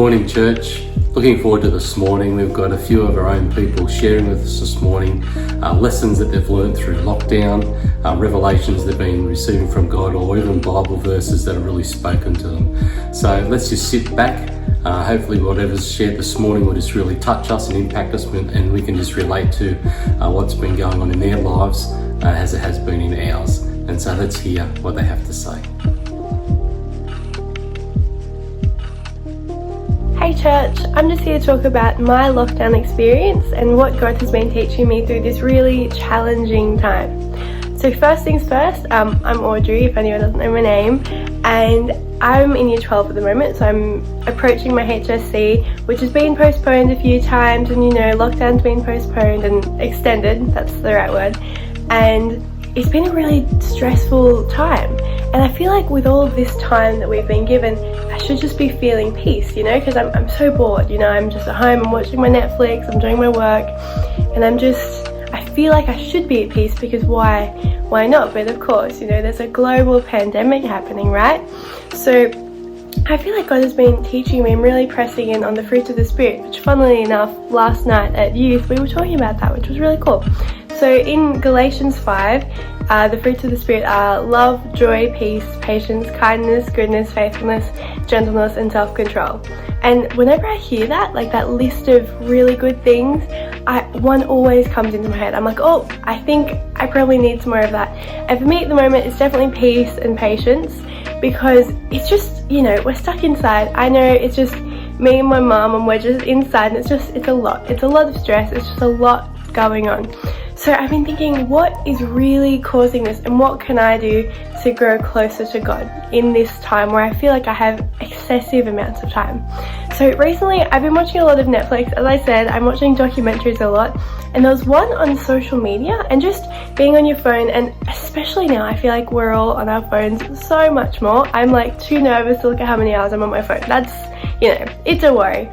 Morning, church. Looking forward to this morning. We've got a few of our own people sharing with us this morning lessons that they've learned through lockdown, revelations they've been receiving from God, or even Bible verses that have really spoken to them. So let's just sit back. Hopefully whatever's shared this morning will just really touch us and impact us, and we can just relate to what's been going on in their lives as it has been in ours. And so let's hear what they have to say. Hey church, I'm just here to talk about my lockdown experience and what God has been teaching me through this really challenging time. So first things first, I'm Audrey, if anyone doesn't know my name, and I'm in year 12 at the moment, so I'm approaching my HSC, which has been postponed a few times, and lockdown's been postponed and extended, that's the right word, and it's been a really stressful time. And I feel like with all of this time that we've been given, I should just be feeling peace, because I'm so bored, I'm just at home, I'm watching my Netflix, I'm doing my work, and I feel like I should be at peace, because why not? But of course, there's a global pandemic happening, right? So I feel like God has been teaching me and really pressing in on the fruits of the Spirit, which funnily enough, last night at youth, we were talking about that, which was really cool. So in Galatians 5, the fruits of the Spirit are love, joy, peace, patience, kindness, goodness, faithfulness, gentleness, and self-control. And whenever I hear that, like that list of really good things, one always comes into my head. I'm like, oh, I think I probably need some more of that. And for me at the moment, it's definitely peace and patience, because it's just, we're stuck inside. I know it's just me and my mum, and we're just inside, and it's a lot. It's a lot of stress. It's just a lot going on. So I've been thinking, what is really causing this, and what can I do to grow closer to God in this time where I feel like I have excessive amounts of time? So recently I've been watching a lot of Netflix. As I said, I'm watching documentaries a lot, and there was one on social media and just being on your phone, and especially now I feel like we're all on our phones so much more. I'm like too nervous to look at how many hours I'm on my phone. That's, it's a worry.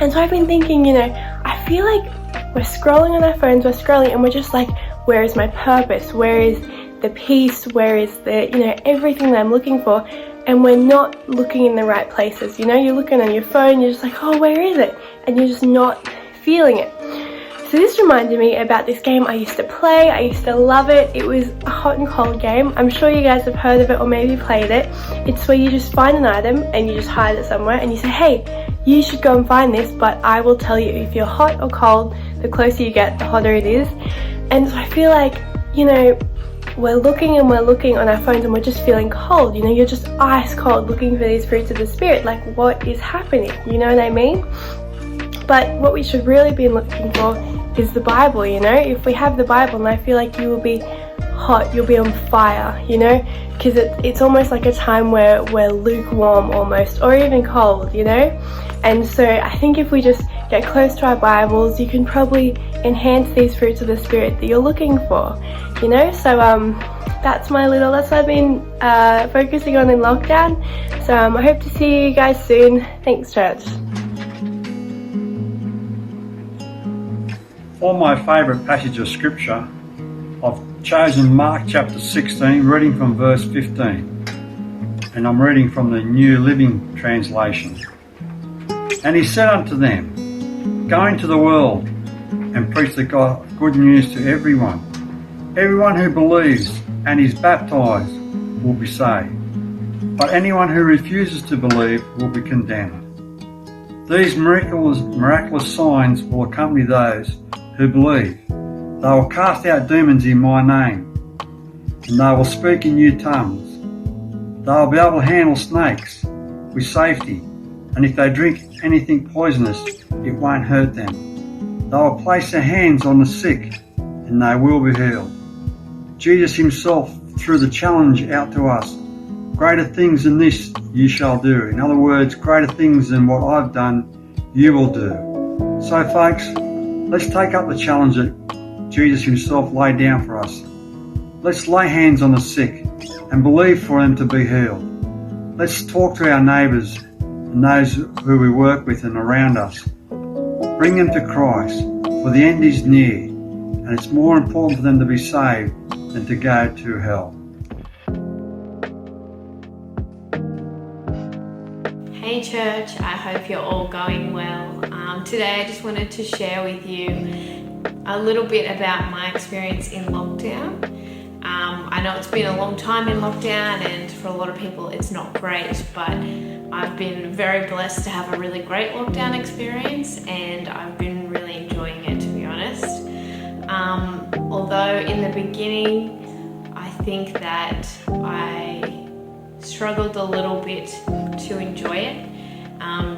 And so I've been thinking, I feel like we're scrolling on our phones, and we're just like, where is my purpose? Where is the peace? Where is the, everything that I'm looking for? And we're not looking in the right places. You're looking on your phone, you're just like, oh, where is it? And you're just not feeling it. So this reminded me about this game I used to play. I used to love it. It was a hot and cold game. I'm sure you guys have heard of it or maybe played it. It's where you just find an item and you just hide it somewhere, and you say, hey, you should go and find this, but I will tell you if you're hot or cold. The closer you get, the hotter it is. And so I feel like, we're looking on our phones, and we're just feeling cold. You're just ice cold looking for these fruits of the Spirit. Like, what is happening? You know what I mean? But what we should really be looking for is the Bible, If we have the Bible, and I feel like you will be hot, you'll be on fire, because it's almost like a time where we're lukewarm almost, or even cold, And so I think if we just get close to our Bibles, you can probably enhance these fruits of the Spirit that you're looking for, So that's what I've been focusing on in lockdown. So I hope to see you guys soon. Thanks, church. For my favourite passage of scripture, I've chosen Mark chapter 16, reading from verse 15. And I'm reading from the New Living Translation. And he said unto them, go into the world and preach the good news to everyone. Everyone who believes and is baptized will be saved, but anyone who refuses to believe will be condemned. These miraculous signs will accompany those who believe. They will cast out demons in my name, and they will speak in new tongues. They will be able to handle snakes with safety, and if they drink anything poisonous, it won't hurt them. They will place their hands on the sick, and they will be healed. Jesus himself threw the challenge out to us. Greater things than this you shall do. In other words, greater things than what I've done, you will do. So folks, let's take up the challenge that Jesus himself laid down for us. Let's lay hands on the sick and believe for them to be healed. Let's talk to our neighbours and those who we work with and around us. Bring them to Christ, for the end is near, and it's more important for them to be saved than to go to hell. Hey church, I hope you're all going well. Today I just wanted to share with you a little bit about my experience in lockdown. I know it's been a long time in lockdown and for a lot of people it's not great, but I've been very blessed to have a really great lockdown experience and I've been really enjoying it, to be honest. Although in the beginning I think that I struggled a little bit to enjoy it.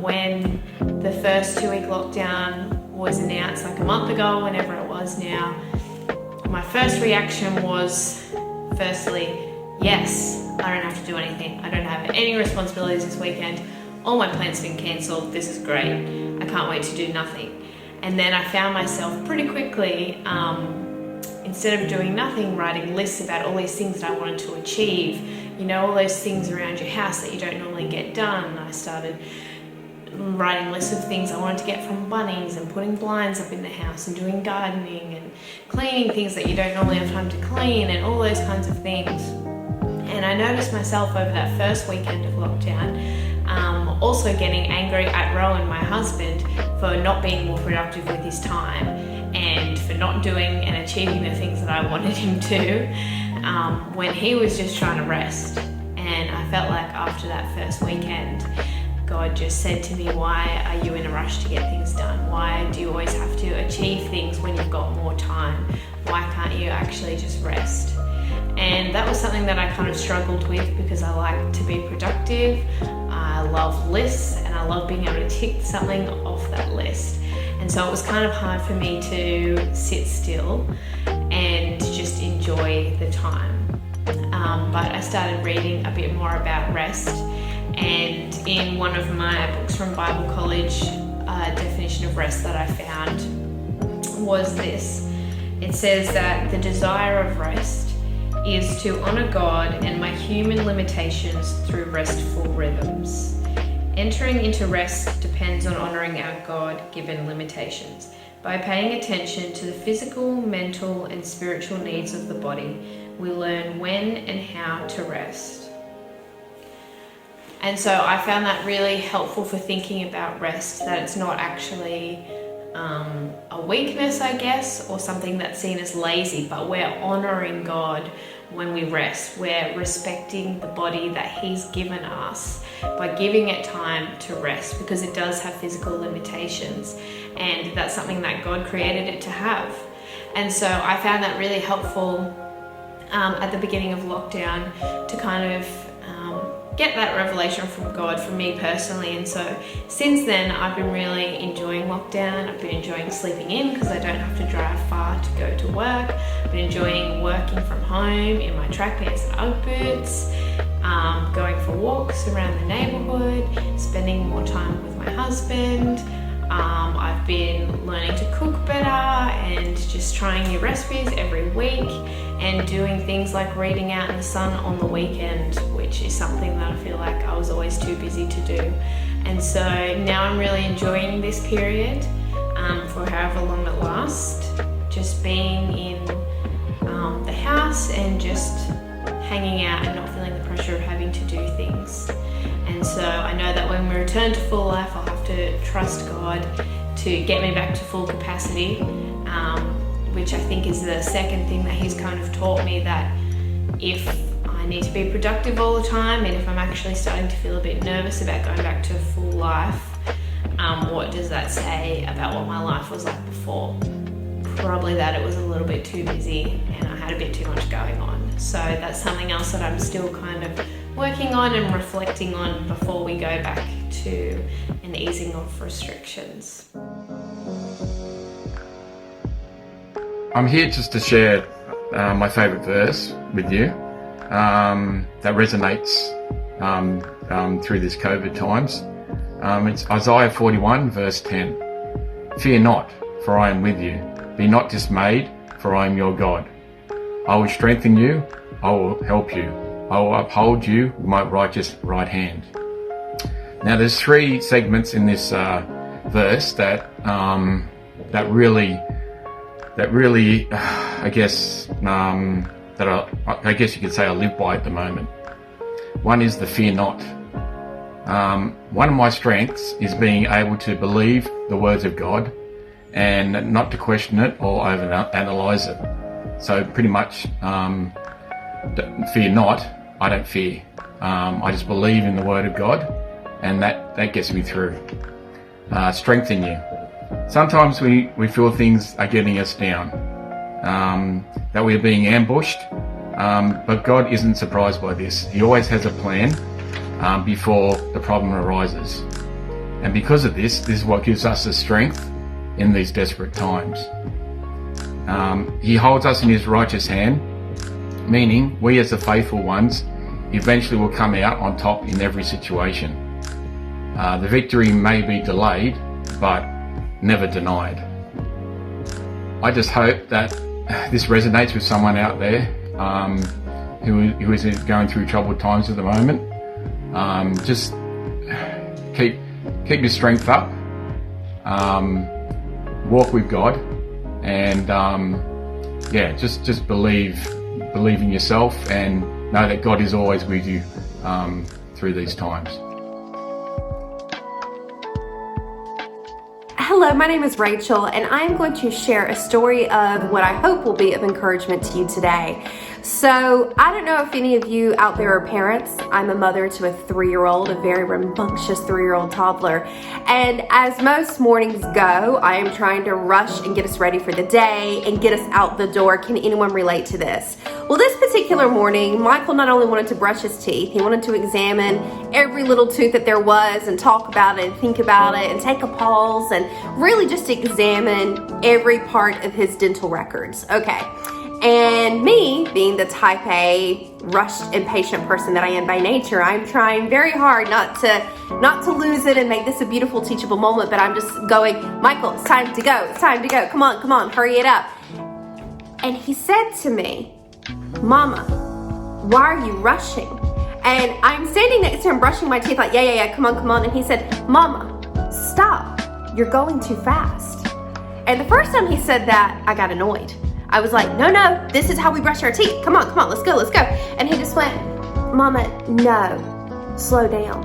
When the first 2-week lockdown was announced, like a month ago, whenever it was now, my first reaction was, firstly, yes, I don't have to do anything. I don't have any responsibilities this weekend. All my plans have been cancelled. This is great. I can't wait to do nothing. And then I found myself pretty quickly, instead of doing nothing, writing lists about all these things that I wanted to achieve. You know, all those things around your house that you don't normally get done. I started writing lists of things I wanted to get from Bunnings and putting blinds up in the house and doing gardening and cleaning things that you don't normally have time to clean and all those kinds of things. And I noticed myself over that first weekend of lockdown also getting angry at Rowan, my husband, for not being more productive with his time and for not doing and achieving the things that I wanted him to when he was just trying to rest. And I felt like after that first weekend, God just said to me, why are you in a rush to get things done? Why do you always have to achieve things when you've got more time? Why can't you actually just rest? And that was something that I kind of struggled with because I like to be productive. I love lists and I love being able to tick something off that list. And so it was kind of hard for me to sit still and just enjoy the time. But I started reading a bit more about rest. And in one of my books from Bible college, a definition of rest that I found was this. It says that the desire of rest is to honor God and my human limitations through restful rhythms. Entering into rest depends on honoring our God-given limitations. By paying attention to the physical, mental, and spiritual needs of the body, we learn when and how to rest. And so I found that really helpful for thinking about rest, that it's not actually a weakness, I guess, or something that's seen as lazy, but we're honoring God when we rest. We're respecting the body that He's given us by giving it time to rest, because it does have physical limitations, and that's something that God created it to have. And so I found that really helpful at the beginning of lockdown to kind of get that revelation from God for me personally. And so since then I've been really enjoying lockdown. I've been enjoying sleeping in because I don't have to drive far to go to work. I've been enjoying working from home in my track pants and Ugg boots, going for walks around the neighborhood, spending more time with my husband. I've been learning to cook better and just trying new recipes every week and doing things like reading out in the sun on the weekend, which is something that I feel like I was always too busy to do. And so now I'm really enjoying this period for however long it lasts, just being in the house and just hanging out and not feeling the pressure of having to do things. And so I know that when we return to full life, I'll have to trust God to get me back to full capacity, which I think is the second thing that He's kind of taught me, that if I need to be productive all the time and if I'm actually starting to feel a bit nervous about going back to full life, what does that say about what my life was like before? Probably that it was a little bit too busy and I had a bit too much going on. So that's something else that I'm still kind of working on and reflecting on before we go back to an easing of restrictions. I'm here just to share my favourite verse with you that resonates through this COVID times. It's Isaiah 41 verse 10. Fear not, for I am with you. Be not dismayed, for I am your God. I will strengthen you, I will help you. I will uphold you with my righteous right hand. Now there's 3 segments in this verse that really, I guess I guess you could say I live by at the moment. One is the fear not. One of my strengths is being able to believe the words of God and not to question it or overanalyze it. So pretty much, fear not, I don't fear. I just believe in the word of God, and that gets me through. Strengthen you. Sometimes we feel things are getting us down, that we're being ambushed, but God isn't surprised by this. He always has a plan before the problem arises. And because of this is what gives us the strength in these desperate times. He holds us in his righteous hand, meaning we as the faithful ones eventually will come out on top in every situation. The victory may be delayed, but never denied. I just hope that this resonates with someone out there who is going through troubled times at the moment. Just keep your strength up, walk with God, and just believe in yourself and know that God is always with you through these times. Hello, my name is Rachel, and I am going to share a story of what I hope will be of encouragement to you today. So, I don't know if any of you out there are parents. I'm a mother to a 3-year-old, a very rambunctious 3-year-old toddler. And as most mornings go, I am trying to rush and get us ready for the day and get us out the door. Can anyone relate to this? Well, this particular morning, Michael not only wanted to brush his teeth, he wanted to examine every little tooth that there was and talk about it and think about it and take a pause and really just examine every part of his dental records. Okay. And me, being the type A, rushed, impatient person that I am by nature, I'm trying very hard not to lose it and make this a beautiful, teachable moment, but I'm just going, Michael, it's time to go. It's time to go. Come on, hurry it up. And he said to me, Mama, why are you rushing? And I'm standing next to him brushing my teeth like, yeah, come on. And he said, Mama, stop. You're going too fast. And the first time he said that, I got annoyed. I was like, no, this is how we brush our teeth. Come on, let's go. And he just went, Mama, no, slow down.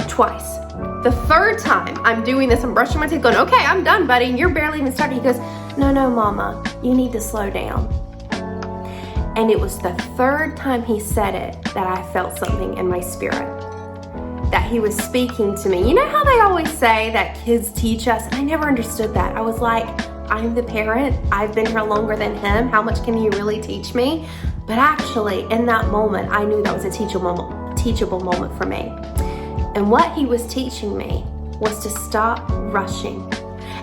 Twice. The third time I'm doing this, I'm brushing my teeth going, okay, I'm done, buddy. And you're barely even starting. He goes, no, Mama, you need to slow down. And it was the third time he said it that I felt something in my spirit, that he was speaking to me. You know how they always say that kids teach us? I never understood that. I was like, I'm the parent. I've been here longer than him. How much can he really teach me? But actually, in that moment, I knew that was a teachable moment for me. And what he was teaching me was to stop rushing.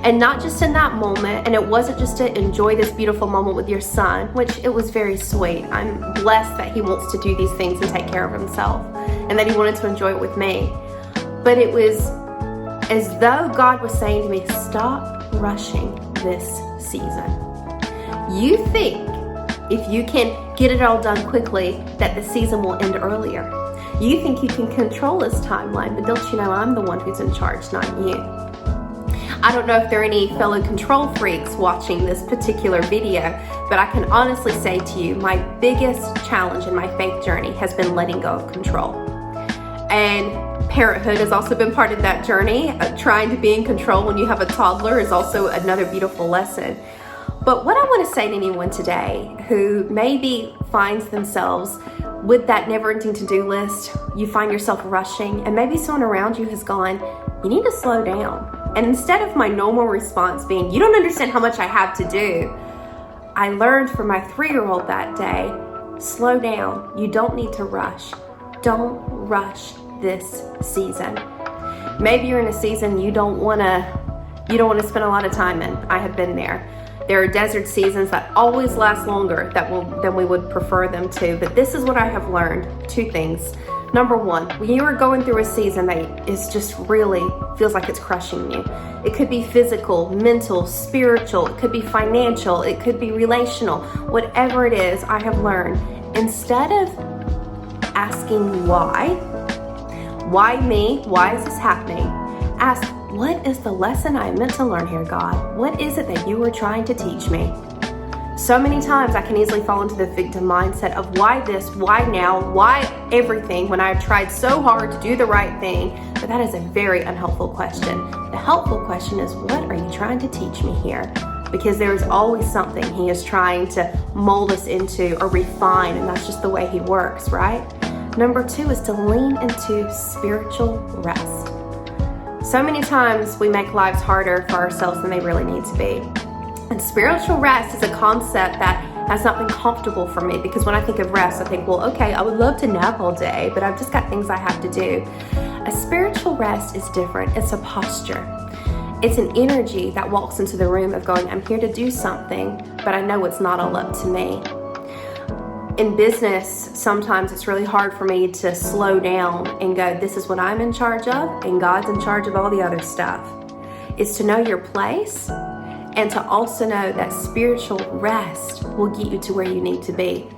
And not just in that moment, and it wasn't just to enjoy this beautiful moment with your son, which it was very sweet. I'm blessed that he wants to do these things and take care of himself, and that he wanted to enjoy it with me. But it was as though God was saying to me, stop rushing this season. You think if you can get it all done quickly that the season will end earlier. You think you can control this timeline, but don't you know I'm the one who's in charge, not you. I don't know if there are any fellow control freaks watching this particular video, but I can honestly say to you, my biggest challenge in my faith journey has been letting go of control. And parenthood has also been part of that journey. Trying to be in control when you have a toddler is also another beautiful lesson. But what I want to say to anyone today who maybe finds themselves with that never-ending to-do list, you find yourself rushing, and maybe someone around you has gone, you need to slow down. And instead of my normal response being, you don't understand how much I have to do, I learned from my 3-year-old that day, slow down. You don't need to rush. Don't rush this season. Maybe you're in a season you don't want to spend a lot of time in. I have been there. There are desert seasons that always last longer than we would prefer them to. But this is what I have learned. 2 things. Number 1, when you are going through a season that is just really feels like it's crushing you. It could be physical, mental, spiritual. It could be financial. It could be relational. Whatever it is, I have learned, instead of asking why me? Why is this happening? Ask, what is the lesson I am meant to learn here, God? What is it that you are trying to teach me? So many times I can easily fall into the victim mindset of why this, why now, why everything when I've tried so hard to do the right thing. But that is a very unhelpful question. The helpful question is, what are you trying to teach me here? Because there is always something he is trying to mold us into or refine, and that's just the way he works, right? Number 2 is to lean into spiritual rest. So many times we make lives harder for ourselves than they really need to be. And spiritual rest is a concept that has not been comfortable for me, because when I think of rest, I think, well, okay, I would love to nap all day, but I've just got things I have to do. A spiritual rest is different. It's a posture. It's an energy that walks into the room of going, I'm here to do something, but I know it's not all up to me. In business, sometimes it's really hard for me to slow down and go, this is what I'm in charge of, and God's in charge of all the other stuff. It's to know your place, and to also know that spiritual rest will get you to where you need to be.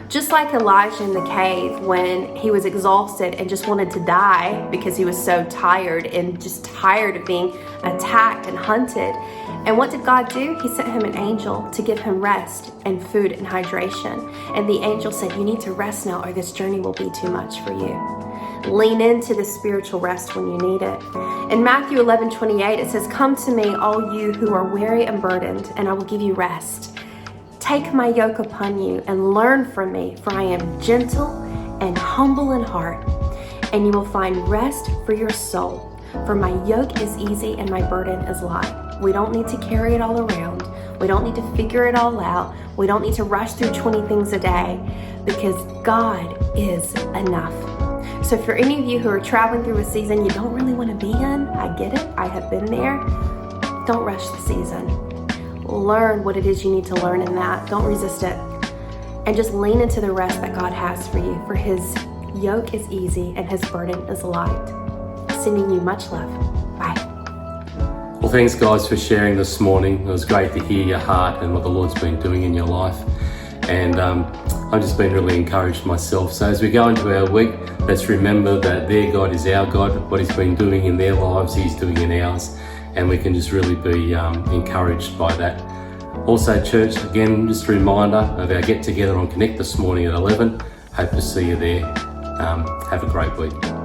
Just like Elijah in the cave, when he was exhausted and just wanted to die because he was so tired and just tired of being attacked and hunted. And what did God do? He sent him an angel to give him rest and food and hydration. And the angel said, you need to rest now or this journey will be too much for you. Lean into the spiritual rest when you need it. In Matthew 11:28, it says, come to me, all you who are weary and burdened, and I will give you rest. Take my yoke upon you and learn from me, for I am gentle and humble in heart, and you will find rest for your soul. For my yoke is easy and my burden is light. We don't need to carry it all around. We don't need to figure it all out. We don't need to rush through 20 things a day, because God is enough. So for any of you who are traveling through a season you don't really want to be in, I get it. I have been there. Don't rush the season. Learn what it is you need to learn in that. Don't resist it. And just lean into the rest that God has for you. For his yoke is easy and his burden is light. Sending you much love. Bye. Well, thanks guys for sharing this morning. It was great to hear your heart and what the Lord's been doing in your life. And I've just been really encouraged myself. So as we go into our week, let's remember that their God is our God. What he's been doing in their lives, he's doing in ours. And we can just really be encouraged by that. Also, church, again, just a reminder of our get together on Connect this morning at 11. Hope to see you there. Have a great week.